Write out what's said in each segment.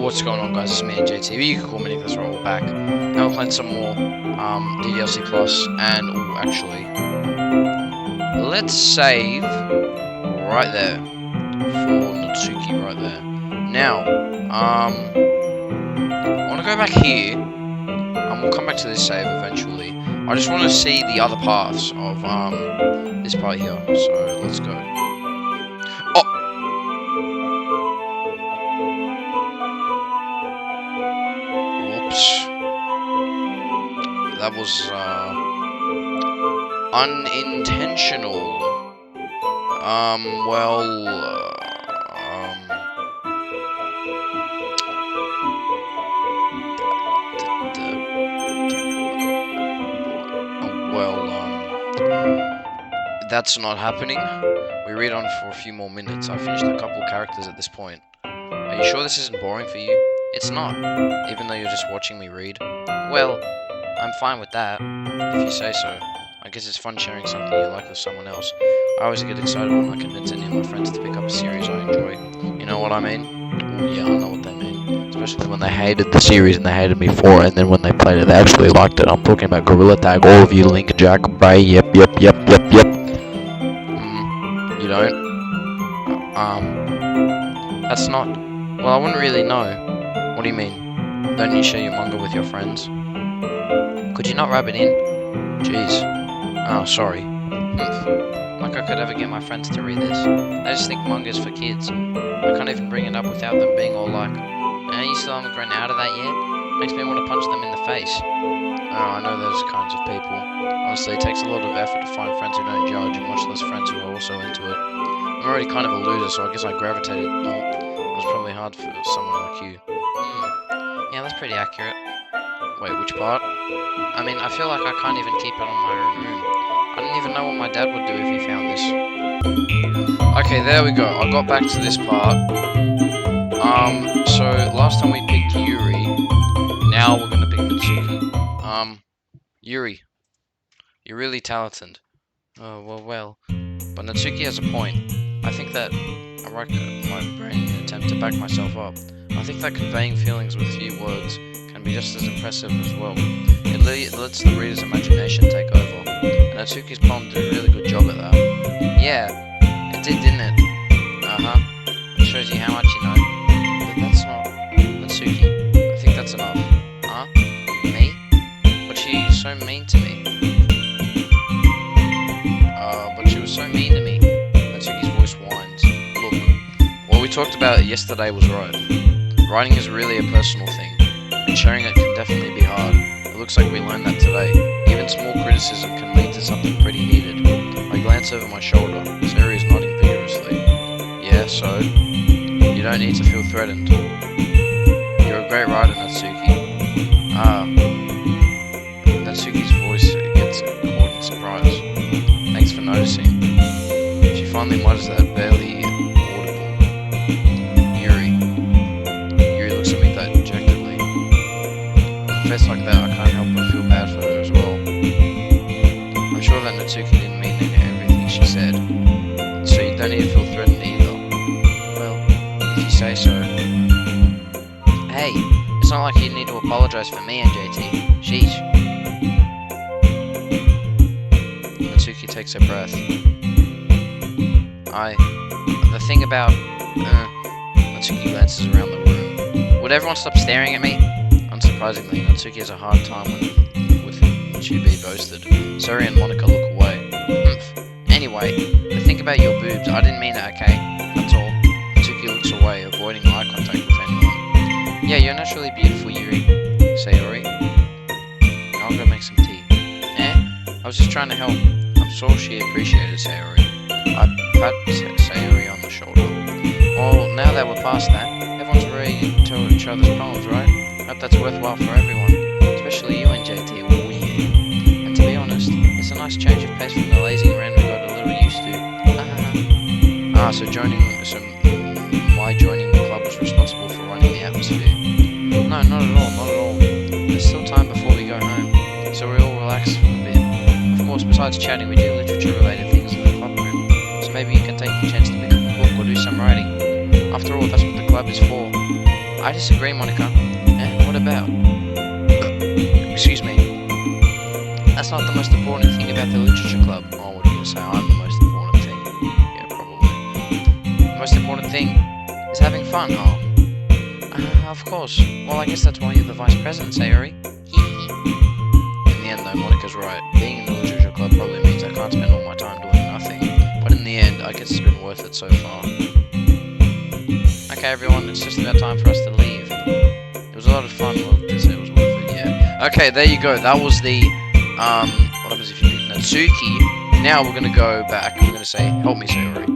what's going on, guys? It's me and JT. You can call me Nick, that's right, we're back. Now we're playing some more DDLC Plus, and actually, let's save right there for Natsuki right there. Now, I want to go back here, and we'll come back to this save eventually. I just want to see the other parts of this part here, so let's go. That was unintentional. That's not happening. We read on for a few more minutes. I finished a couple characters at this point. Are you sure this isn't boring for you? It's not, even though you're just watching me read. Well, I'm fine with that, if you say so. I guess it's fun sharing something you like with someone else. I always get excited when I convince any of my friends to pick up a series I enjoy. You know what I mean? Ooh, yeah, I know what they mean. Especially when they hated the series and they hated me for it, and then when they played it, they actually liked it. I'm talking about Gorilla Tag, all of you, Link, Jack, Bray, yep. You don't? That's not... Well, I wouldn't really know. What do you mean? Don't you share your manga with your friends? Could you not rub it in? Jeez. Oh, sorry. Like I could ever get my friends to read this. They just think manga's for kids. I can't even bring it up without them being all like, you still haven't grown out of that yet? Makes me want to punch them in the face. Oh, I know those kinds of people. Honestly, it takes a lot of effort to find friends who don't judge, and much less friends who are also into it. I'm already kind of a loser, so I guess I gravitated. No, it was probably hard for someone like you. Yeah, that's pretty accurate. Wait, which part? I mean, I feel like I can't even keep it on my own room. I don't even know what my dad would do if he found this. Okay, there we go. I got back to this part. So last time we picked Yuri. Now we're gonna pick Natsuki. Yuri. You're really talented. Oh, well. But Natsuki has a point. I think that I rack my brain in an attempt to back myself up. I think that conveying feelings with few words can be just as impressive as well. It lets the reader's imagination take over. And Natsuki's poem did a really good job at that. Yeah, it did, didn't it? It shows you how much you know. But that's not Natsuki. I think that's enough. Huh? Me? But she's so mean to me. But she was so mean to me. Natsuki's voice whines. Look, what we talked about yesterday was right. Writing is really a personal thing, and sharing it can definitely be hard. It looks like we learned that today. Even small criticism can lead to something pretty heated. I glance over my shoulder. Sari is nodding vigorously. Yeah, so? You don't need to feel threatened. You're a great writer, Natsuki. Natsuki's voice gets caught in surprise. Thanks for noticing. She finally mutters that barely audible. Yuri looks at me that dejectedly. With a face like that, I can't help but feel bad for her as well. I'm sure that Natsuki didn't mean everything she said, so you don't need to feel threatened either. Well, if you say so. Hey, it's not like you need to apologize for me and JT. Sheesh. Natsuki takes a breath. The thing about... Natsuki glances around the room. Would everyone stop staring at me? Unsurprisingly, Natsuki has a hard time with to be boasted. Sari and Monika look away. Anyway, the thing about your boobs, I didn't mean it, okay? That's all. Natsuki looks away, avoiding eye contact with anyone. Yeah, you're naturally beautiful, Yuri. Sayori. I'll go make some tea. I was just trying to help. I'm sure she appreciated Sayori. I pat Sayori on the shoulder. Well, now that we're past that, everyone's reading to each other's poems, right? Hope that's worthwhile for everyone. Especially you and JT. Oh yeah. And to be honest, it's a nice change of pace from the lazy rain we got a little used to. So my joining the club was responsible for running the atmosphere. No, not at all. There's still time before we go home, so we all relax for a bit. Of course, besides chatting, we do literature-related things in the club room, so maybe you can take the chance to pick up a book or do some writing. After all, that's what the club is for. I disagree, Monica. What about? Excuse me. That's not the most important thing about the literature club. Oh, what are you gonna say? I'm the most important thing. Yeah, probably. The most important thing is having fun. Oh. Of course. Well, I guess that's why you're the vice president, Sayori. In the end, though, Monica's right. Being in the literature club probably means I can't spend all my time doing nothing. But in the end, I guess it's been worth it so far. Okay, everyone, it's just about time for us to leave. It was a lot of fun. Well, did say it was worth it, yeah. Okay, there you go. That was the, what happens if you pick Natsuki? Now we're gonna go back. We're gonna say, help me, Sayori.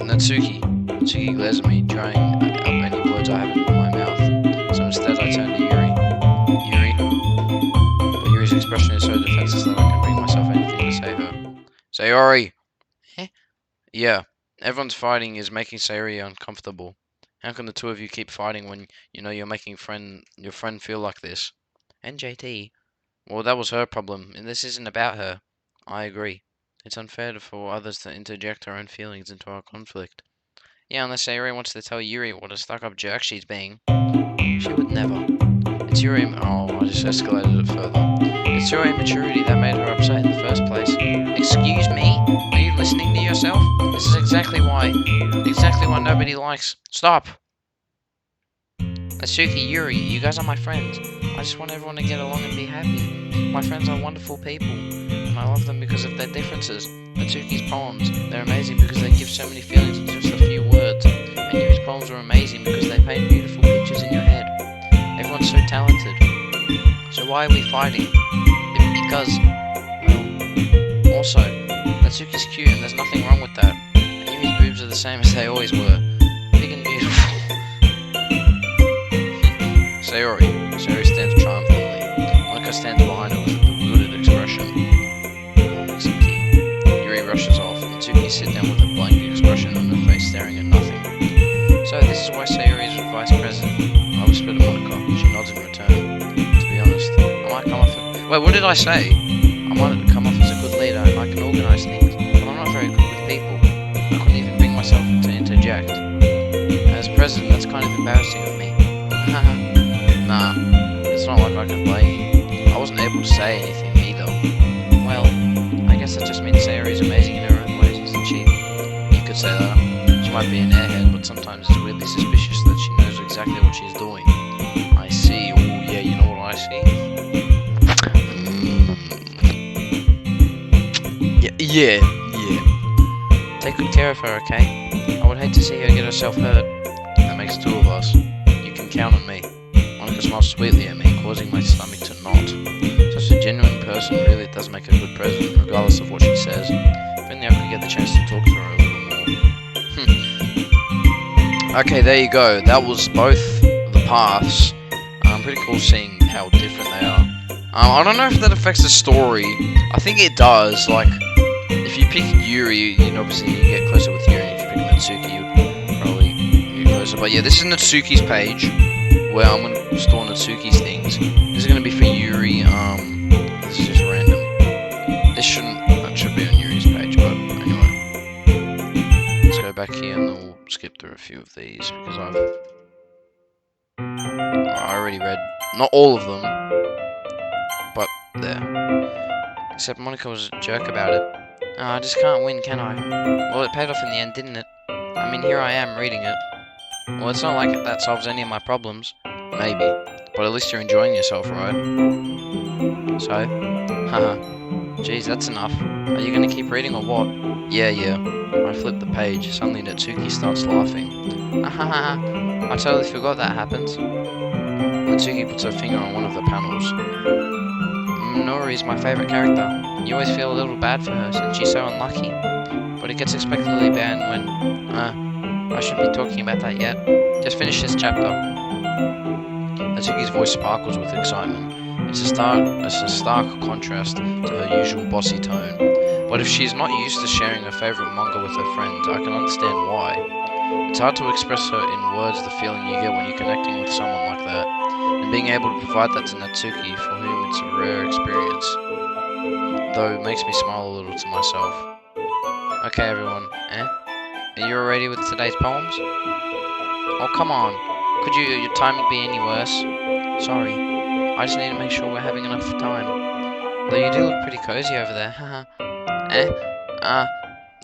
Natsuki. Natsuki glares at me, trying up any words I have in my mouth. So instead, I turn to Yuri. Yuri? But Yuri's expression is so defenseless that I can bring myself anything to save her. Sayori! Yeah, everyone's fighting is making Sayori uncomfortable. How can the two of you keep fighting when you know you're making your friend feel like this? And JT. Well, that was her problem, and this isn't about her. I agree. It's unfair for others to interject her own feelings into our conflict. Yeah, unless Sayori wants to tell Yuri what a stuck-up jerk she's being. She would never. It's your oh, I just escalated it further. It's your immaturity that made her upset in the first place. Excuse me? Are you listening to yourself? This is exactly why nobody likes. Stop! Natsuki, Yuri, you guys are my friends. I just want everyone to get along and be happy. My friends are wonderful people, and I love them because of their differences. Natsuki's poems, they're amazing because they give so many feelings in just a few words. And Yuri's poems are amazing because they paint beautiful pictures in your head. Everyone's so talented. So why are we fighting? Because, well, also, Natsuki's cute and there's nothing wrong with that. And Yuri's boobs are the same as they always were. Big and beautiful. Sayori stands triumphantly. Monika stands behind her with a bewildered expression. Yuri rushes off. Natsuki sits down with a blank expression on her face, staring at nothing. So this is why Sayori is vice president. I whisper to Monika. She nods in return. To be honest, I might come off. Wait, what did I say? I wanted to come off as a good leader and I can organise things, but I'm not very good with people. I couldn't even bring myself to interject. As president, that's kind of embarrassing of me. Nah, it's not like I can blame you. I wasn't able to say anything either. Well, I guess that just means Sayori is amazing in her own ways, isn't she? You could say that. She might be an airhead, but sometimes it's weirdly suspicious that she knows exactly what she's doing. I see. Oh yeah, you know what I see? Yeah. Take good care of her, okay? I would hate to see her get herself hurt. That makes two of us. You can count on me. Monika smiles sweetly at me, causing my stomach to knot. Such a genuine person really does make a good president, regardless of what she says. If only I could get the chance to talk to her a little more. Okay, there you go. That was both the paths. Pretty cool seeing how different they are. I don't know if that affects the story. I think it does. Like, if you pick Yuri, you'd obviously get closer with Yuri. If you pick Natsuki, you'd probably get closer. But yeah, this is Natsuki's page, where I'm going to store Natsuki's things. This is going to be for Yuri. This is just random. This should be on Yuri's page, but anyway. Let's go back here and then we'll skip through a few of these, because I already read, not all of them, but there. Except Monika was a jerk about it. I just can't win, can I? Well, it paid off in the end, didn't it? I mean, here I am reading it. Well, it's not like that solves any of my problems. Maybe. But at least you're enjoying yourself, right? So? Haha. Jeez, that's enough. Are you gonna keep reading or what? Yeah. I flip the page. Suddenly Natsuki starts laughing. Ahaha. I totally forgot that happens. Natsuki puts her finger on one of the panels. Nori is my favourite character. You always feel a little bad for her since she's so unlucky. But it gets expectedly bad when... I shouldn't be talking about that yet. Just finish this chapter. Natsuki's voice sparkles with excitement. It's a stark contrast to her usual bossy tone. But if she's not used to sharing her favourite manga with her friends, I can understand why. It's hard to express in words the feeling you get when you're connecting with someone like that, and being able to provide that to Natsuki, for whom it's a rare experience. Though it makes me smile a little to myself. Okay everyone, Are you all ready with today's poems? Oh come on, Could your timing be any worse? Sorry. I just need to make sure we're having enough time. Though you do look pretty cozy over there, haha.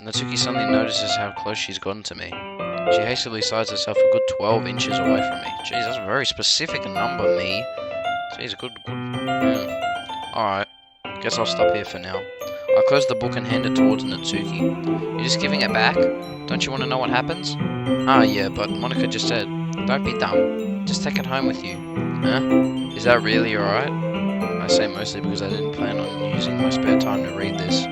Natsuki suddenly notices how close she's gotten to me. She hastily sides herself a good 12 inches away from me. Jeez, that's a very specific number, me. Jeez, good. Yeah. Alright, guess I'll stop here for now. I close the book and hand it towards Natsuki. You're just giving it back? Don't you want to know what happens? Ah, yeah, but Monica just said, don't be dumb. Just take it home with you. Huh? Is that really alright? I say mostly because I didn't plan on using my spare time to read this.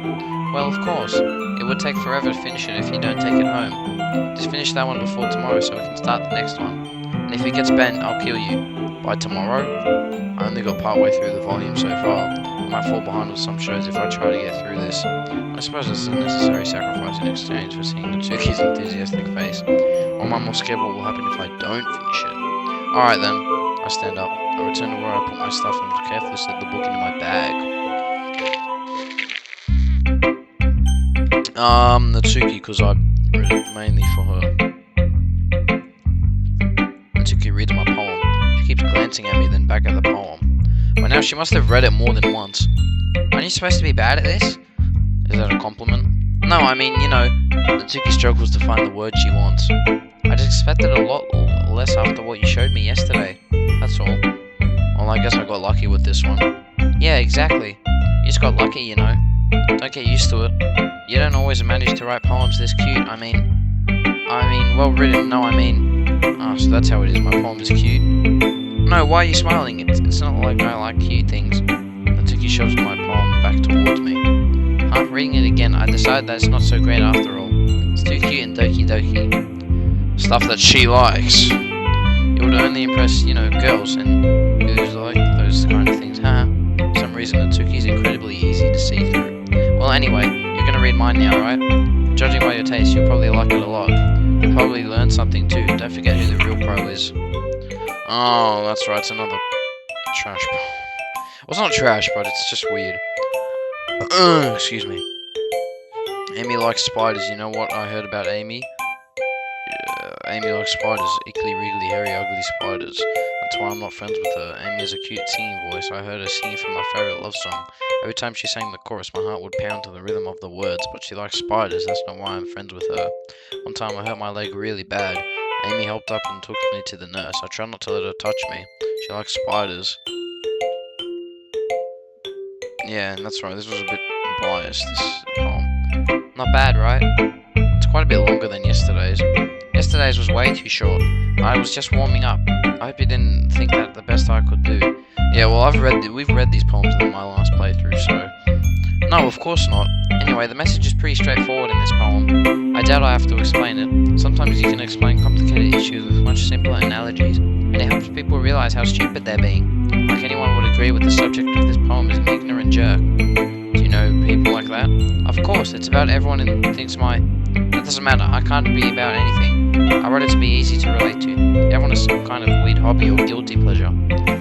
Well, of course. It would take forever to finish it if you don't take it home. Just finish that one before tomorrow so we can start the next one. And if it gets bent, I'll kill you. By tomorrow? I only got part way through the volume so far. I might fall behind with some shows if I try to get through this. I suppose it's a necessary sacrifice in exchange for seeing Natsuki's enthusiastic face. Or am I more scared what will happen if I don't finish it? Alright then. I stand up. I return to where I put my stuff and carefully slip the book into my bag. Natsuki, because I read it mainly for her. Natsuki reads my poem. She keeps glancing at me, then back at the poem. By now, she must have read it more than once. Aren't you supposed to be bad at this? Is that a compliment? No, I mean, you know, Natsuki struggles to find the word she wants. I just expected a lot less after what you showed me yesterday. That's all. Well, I guess I got lucky with this one. Yeah, exactly. You just got lucky, you know. Don't get used to it. You don't always manage to write poems this cute. I mean, well written. No, so that's how it is. My poem is cute. No, why are you smiling? It's not like I like cute things. Natsuki shoves my poem back towards me. Reading it again, I decide that it's not so great after all. It's too cute and doki doki. Stuff that she likes. It would only impress, you know, girls and who's like those kind of things. For some reason, Natsuki's incredibly easy to see through. Well, anyway, you're gonna read mine now, right? Judging by your taste, you'll probably like it a lot. You'll probably learn something too. Don't forget who the real pro is. Oh, that's right, it's another trash poem. Well, it's not trash, but it's just weird. Excuse me. Amy likes spiders. You know what I heard about Amy? Amy likes spiders. Ickly, wriggly, hairy, ugly spiders. That's why I'm not friends with her. Amy has a cute singing voice. I heard her singing from my favourite love song. Every time she sang the chorus, my heart would pound to the rhythm of the words, but she likes spiders. That's not why I'm friends with her. One time I hurt my leg really bad. Amy helped up and took me to the nurse. I try not to let her touch me. She likes spiders. Yeah, and that's right, this was a bit biased, this poem. Not bad, right? It's quite a bit longer than yesterday's. Yesterday's was way too short. I was just warming up. I hope you didn't think that the best I could do. Yeah, well, we've read these poems in my last playthrough, so... No, of course not. Anyway, the message is pretty straightforward in this poem. I doubt I have to explain it. Sometimes you can explain complicated issues with much simpler analogies, and it helps people realize how stupid they're being. Like anyone would agree with the subject of this poem is an ignorant jerk. Do you know people like that? Of course, it's about everyone and thinks That doesn't matter, I can't be about anything. I wrote it to be easy to relate to. Everyone has some kind of weird hobby or guilty pleasure.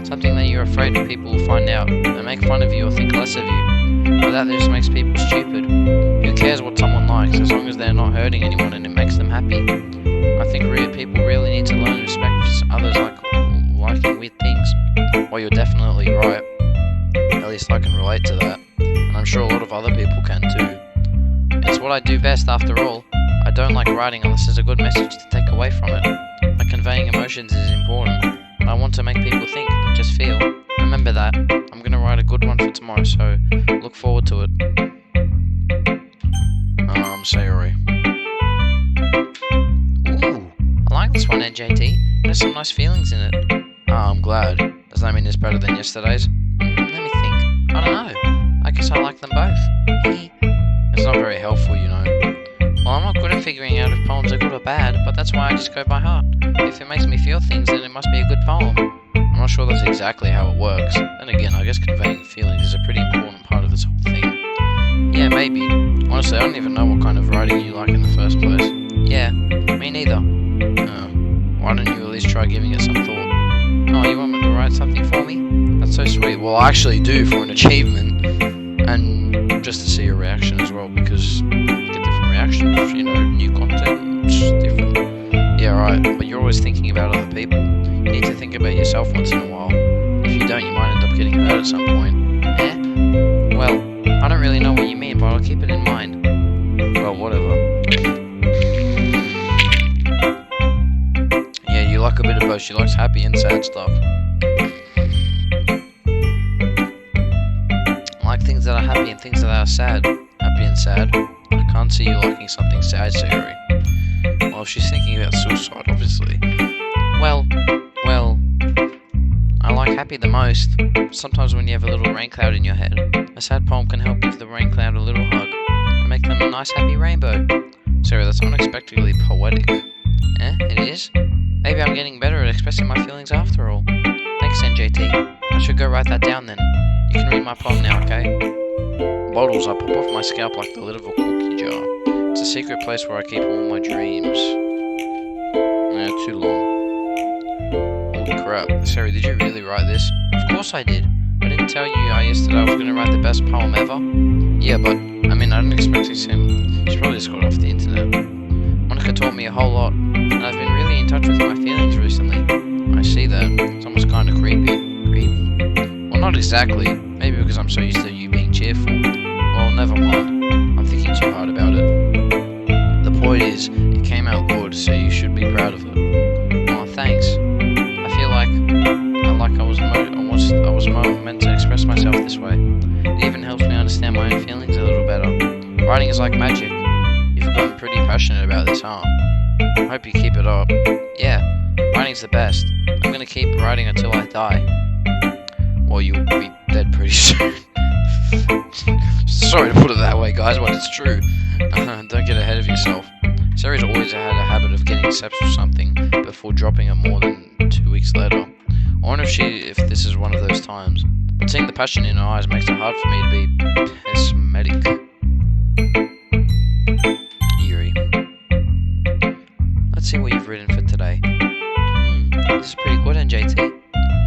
Something that you're afraid that people will find out and make fun of you or think less of you. But that just makes people stupid. Who cares what someone likes as long as they're not hurting anyone and it makes them happy? I think people really need to learn to respect others liking weird things. Well, you're definitely right. At least I can relate to that. And I'm sure a lot of other people can too. It's what I do best after all. I don't like writing unless there's a good message to take away from it. Like conveying emotions is important. And I want to make people think, not just feel. Remember that. I'm going to write a good one for tomorrow, so look forward to it. Sayori. Ooh, I like this one, JT. There's some nice feelings in it. I'm glad. Does that mean it's better than yesterday's? Let me think. I don't know. I guess I like them both. It's not very helpful, you know. Well, I'm not good at figuring out if poems are good or bad, but that's why I just go by heart. If it makes me feel things, then it must be a good poem. I'm not sure that's exactly how it works. Then again, I guess conveying feelings is a pretty important part of this whole thing. Yeah, maybe. Honestly, I don't even know what kind of writing you like in the first place. Yeah, me neither. Why don't you at least try giving it some thought? Oh, you want me to write something for me? That's so sweet. Well, I actually do for an achievement. And just to see your reaction as well, because you get different reactions, you know, new content, it's different. Yeah, right, but you're always thinking about other people. think about yourself once in a while. If you don't, you might end up getting hurt at some point. Eh? Well, I don't really know what you mean, but I'll keep it in mind. Well, whatever. Yeah, you like a bit of both. She likes happy and sad stuff. I like things that are happy and things that are sad. Happy and sad. I can't see you liking something sad, Sayori. Well, she's thinking about suicide, obviously. Well, I like happy the most. Sometimes when you have a little rain cloud in your head, a sad poem can help give the rain cloud a little hug and make them a nice happy rainbow. Sorry, that's unexpectedly poetic. It is? Maybe I'm getting better at expressing my feelings after all. Thanks, NJT. I should go write that down then. You can read my poem now, okay? Bottles I pop off my scalp like the lid of a cookie jar. It's a secret place where I keep all my dreams. Too long. Holy crap. Sorry, did you really write this? Of course I did. I didn't tell you yesterday I was going to write the best poem ever? Yeah, but, I didn't expect it to. She probably just got off the internet. Monica taught me a whole lot, and I've been really in touch with my feelings recently. I see that. It's almost kind of creepy. Creepy? Well, not exactly. Maybe because I'm so used to you being cheerful. Well, never mind. I'm thinking too hard about it. The point is, it came out good, so you should be proud of it. Oh, thanks. I feel like I was meant to express myself this way. It even helps me understand my own feelings a little better. Writing is like magic. You've gotten pretty passionate about this, huh? I hope you keep it up. Yeah, writing's the best. I'm gonna keep writing until I die. Well, you'll be dead pretty soon. Sorry to put it that way, guys, but it's true. Don't get ahead of yourself. Sayori's always had a habit of getting obsessed with something before dropping it more than 2 weeks later. I wonder if this is one of those times. But seeing the passion in her eyes makes it hard for me to be pessimistic. Eerie. Let's see what you've written for today. This is pretty good, NJT.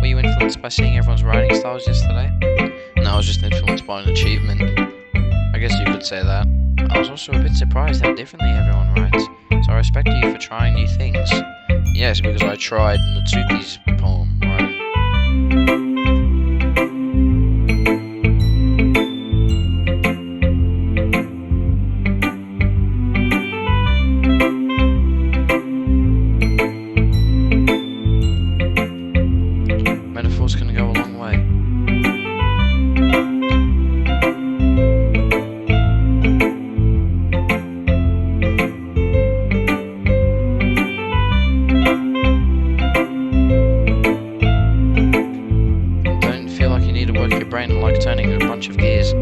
Were you influenced by seeing everyone's writing styles yesterday? No, I was just influenced by an achievement. I guess you could say that. I was also a bit surprised how differently everyone writes, so I respect you for trying new things. Yes, because I tried Natsuki's poem writing. Metaphors can go a long way. Brain like turning a bunch of gears.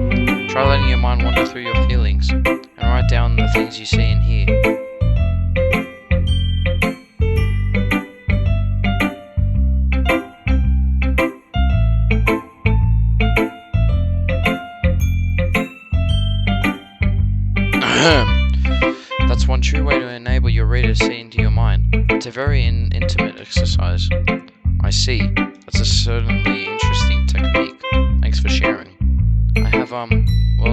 Try letting your mind wander through your feelings and write down the things you see and hear. That's one true way to enable your reader to see into your mind. It's a very intimate exercise. I see. That's a certainly interesting technique. Thanks for sharing. I have, an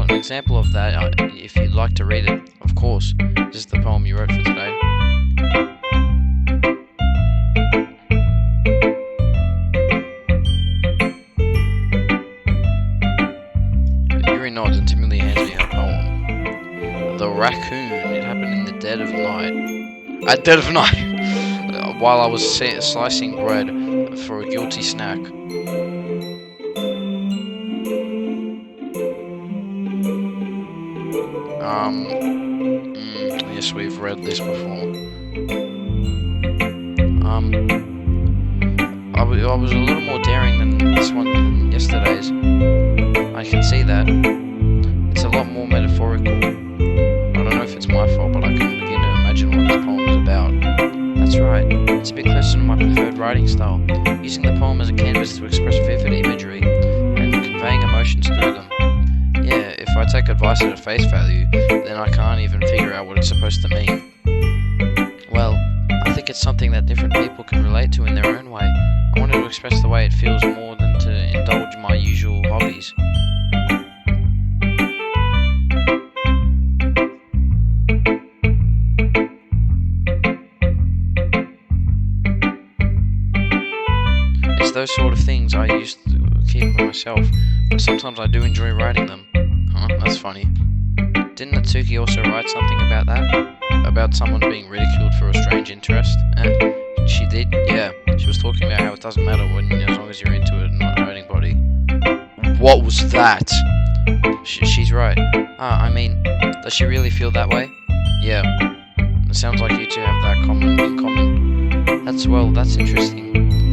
example of that, if you'd like to read it, of course. This is the poem you wrote for today. Yuri nods and timidly hands me her poem. The Raccoon. It happened in the dead of night. At dead of night! While I was slicing bread for a guilty snack. Yes, we've read this before. I was a little more daring than this one than yesterday's. I can see that. It's a lot more metaphorical. I don't know if it's my fault, but I can begin to imagine what this poem is about. That's right. It's a bit closer to my preferred writing style, using the poem as a canvas to express vivid imagery and conveying emotions through them. Yeah, if I take advice at a face value, then I can't even figure out what it's supposed to mean. Well, I think it's something that different people can relate to in their own way. I wanted to express the way it feels more than to indulge my usual hobbies. Because those sort of things I used to keep for myself, but sometimes I do enjoy writing them. Huh? That's funny. Didn't Natsuki also write something about that? About someone being ridiculed for a strange interest? She did? Yeah. She was talking about how it doesn't matter as long as you're into it and not hurt anybody. What was that? She's right. I mean, does she really feel that way? Yeah. It sounds like you two have that in common. That's interesting.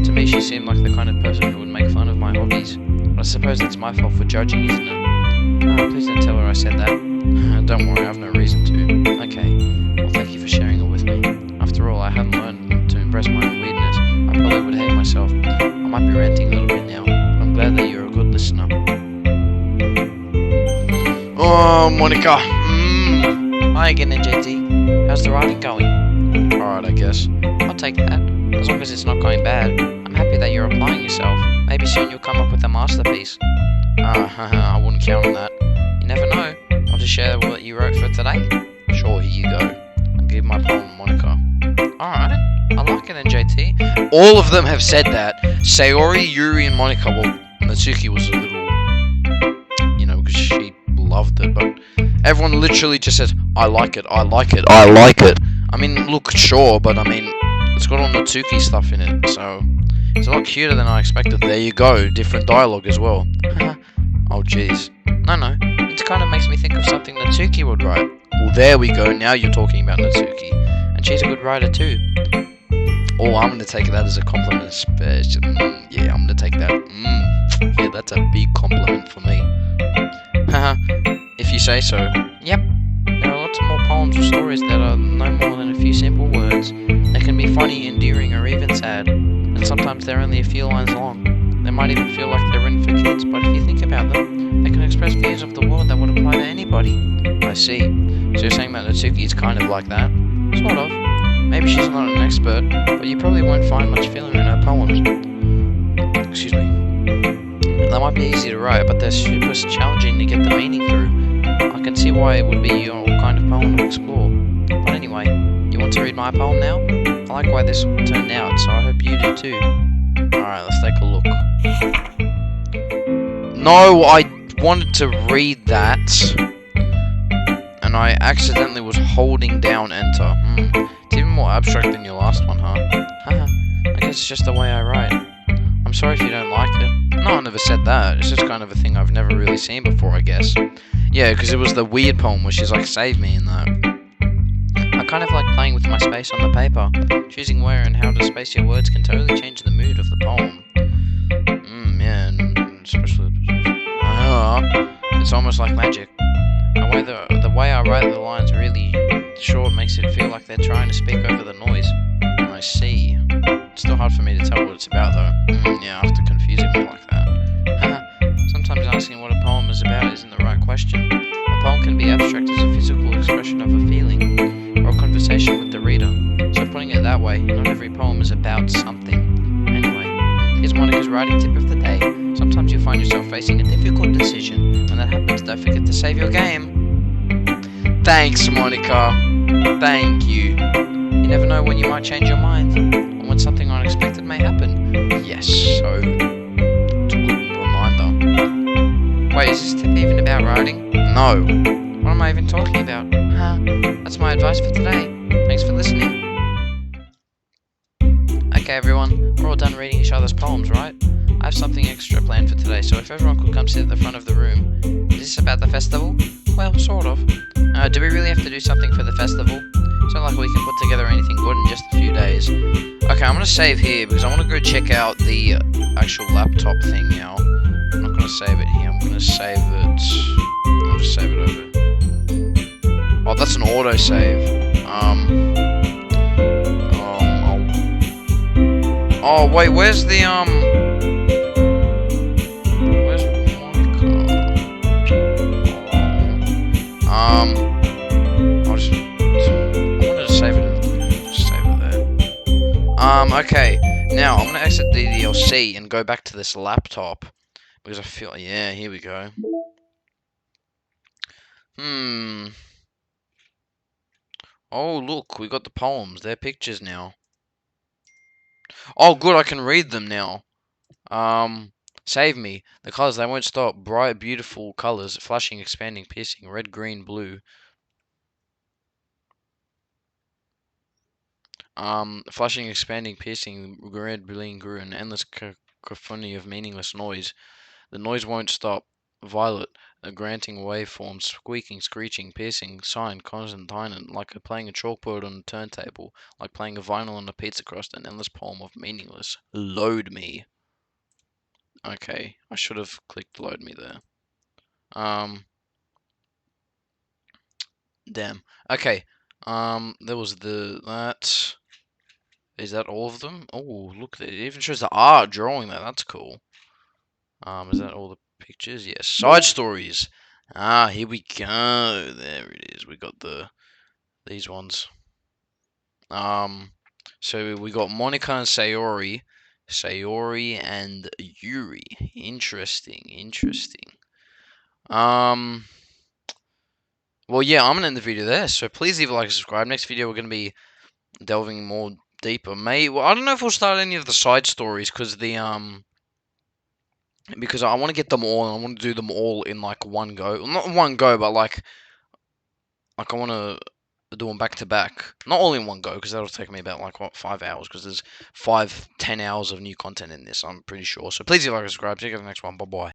To me, she seemed like the kind of person who would make fun of my hobbies. But I suppose that's my fault for judging, isn't it? Please don't tell her I said that. Don't worry, I have no reason to. Okay. Well, thank you for sharing it with me. After all, I hadn't learned to embrace my own weirdness. I probably would hate myself. I might be ranting a little bit now, but I'm glad that you're a good listener. Oh, Monica. Hi again, NJT. How's the writing going? Alright, I guess. I'll take that. As long as it's not going bad. I'm happy that you're applying yourself. Maybe soon you'll come up with a masterpiece. I wouldn't count on that. You never know. Want to share what you wrote for today? Sure, here you go. I'll give my poem to Monica. Alright. I like it, NJT. All of them have said that. Sayori, Yuri, and Monica. Well, Natsuki was a little... because she loved it, but everyone literally just says, I like it, I like it, I like it. I mean, look, sure, but I mean, it's got all Natsuki stuff in it, so it's a lot cuter than I expected. There you go, different dialogue as well. Oh, jeez. No, it kind of makes me think of something Natsuki would write. Well, there we go, now you're talking about Natsuki. And she's a good writer too. Oh, I'm going to take that as a compliment. Yeah, I'm going to take that. Yeah, that's a big compliment for me. Haha, if you say so. Yep, there are lots more poems or stories that are no more than a few simple words. They can be funny, endearing, or even sad, and sometimes they're only a few lines long. They might even feel like they're written for kids, but if you think about them, they can express views of the world that would apply to anybody. I see. So you're saying that Natsuki is kind of like that? Sort of. Maybe she's not an expert, but you probably won't find much feeling in her poems. Excuse me. They might be easy to write, but they're super challenging to get the meaning through. I can see why it would be your kind of poem to explore. But anyway, you want to read my poem now? I like why this turned out, so I hope you do too. Alright, let's take a look. No, I wanted to read that, and I accidentally was holding down enter. It's even more abstract than your last one, huh? Haha, I guess it's just the way I write. I'm sorry if you don't like it. No, I never said that. It's just kind of a thing I've never really seen before, I guess. Yeah, because it was the weird poem where she's like, save me in that. I kind of like playing with my space on the paper. Choosing where and how to space your words can totally change the mood of the poem. Yeah, and especially... it's almost like magic. The way I write the lines really short makes it feel like they're trying to speak over the noise. I see. It's still hard for me to tell what it's about, though. Yeah, after confusing me like that. Sometimes asking what a poem is about isn't the right question. A poem can be abstract as a physical expression of a feeling, or a conversation with the reader. So putting it that way, not every poem is about something. Anyway, here's Monica's writing tip of the day. Sometimes you'll find yourself facing a difficult decision. When that happens, don't forget to save your game. Thanks, Monica. Thank you. You never know when you might change your mind, or when something unexpected may happen. Yes, so it's a good reminder. Wait, is this tip even about writing? No. What am I even talking about? That's my advice for today. Thanks for listening. Okay, everyone, we're all done reading each other's poems, right? I have something extra planned for today, so if everyone could come sit at the front of the room. Is this about the festival? Well, sort of. Do we really have to do something for the festival? It's not like we can put together anything good in just a few days. Okay, I'm going to save here because I want to go check out the actual laptop thing now. I'm not going to save it here. I'm going to save it... I'll just save it over. Oh, that's an autosave. Oh, wait, where's the, where's Monica? I wanted to save it. Just save it there. Okay. Now, I'm gonna exit the DLC and go back to this laptop. Because I feel, yeah, here we go. Oh, look, we got the poems. They're pictures now. Oh, good, I can read them now. Save me. The colors, they won't stop. Bright, beautiful colors, flashing, expanding, piercing, red, green, blue. Flashing, expanding, piercing, red, green, blue, an endless cacophony of meaningless noise. The noise won't stop. Violet, granting waveforms, squeaking, screeching, piercing, sine, consonant, like playing a chalkboard on a turntable, like playing a vinyl on a pizza crust, an endless poem of meaningless. Load me. Okay, I should have clicked load me there. Damn. Okay. There was that. Is that all of them? Oh, look, it even shows the art drawing that. That's cool. Is that all the pictures? Yes. Side stories. Ah, here we go. There it is. We got these ones. So we got Monica and Sayori. Sayori and Yuri. Interesting. Well, yeah, I'm gonna end the video there. So please leave a like and subscribe. Next video, we're gonna be delving more deeper. Well, I don't know if we'll start any of the side stories because because I want to get them all and I want to do them all in like one go. Well, not one go, but like I want to do them back to back. Not all in one go because that'll take me about like what 5 hours because there's 10 hours of new content in this. I'm pretty sure. So please leave a like and subscribe. Check out the next one. Bye bye.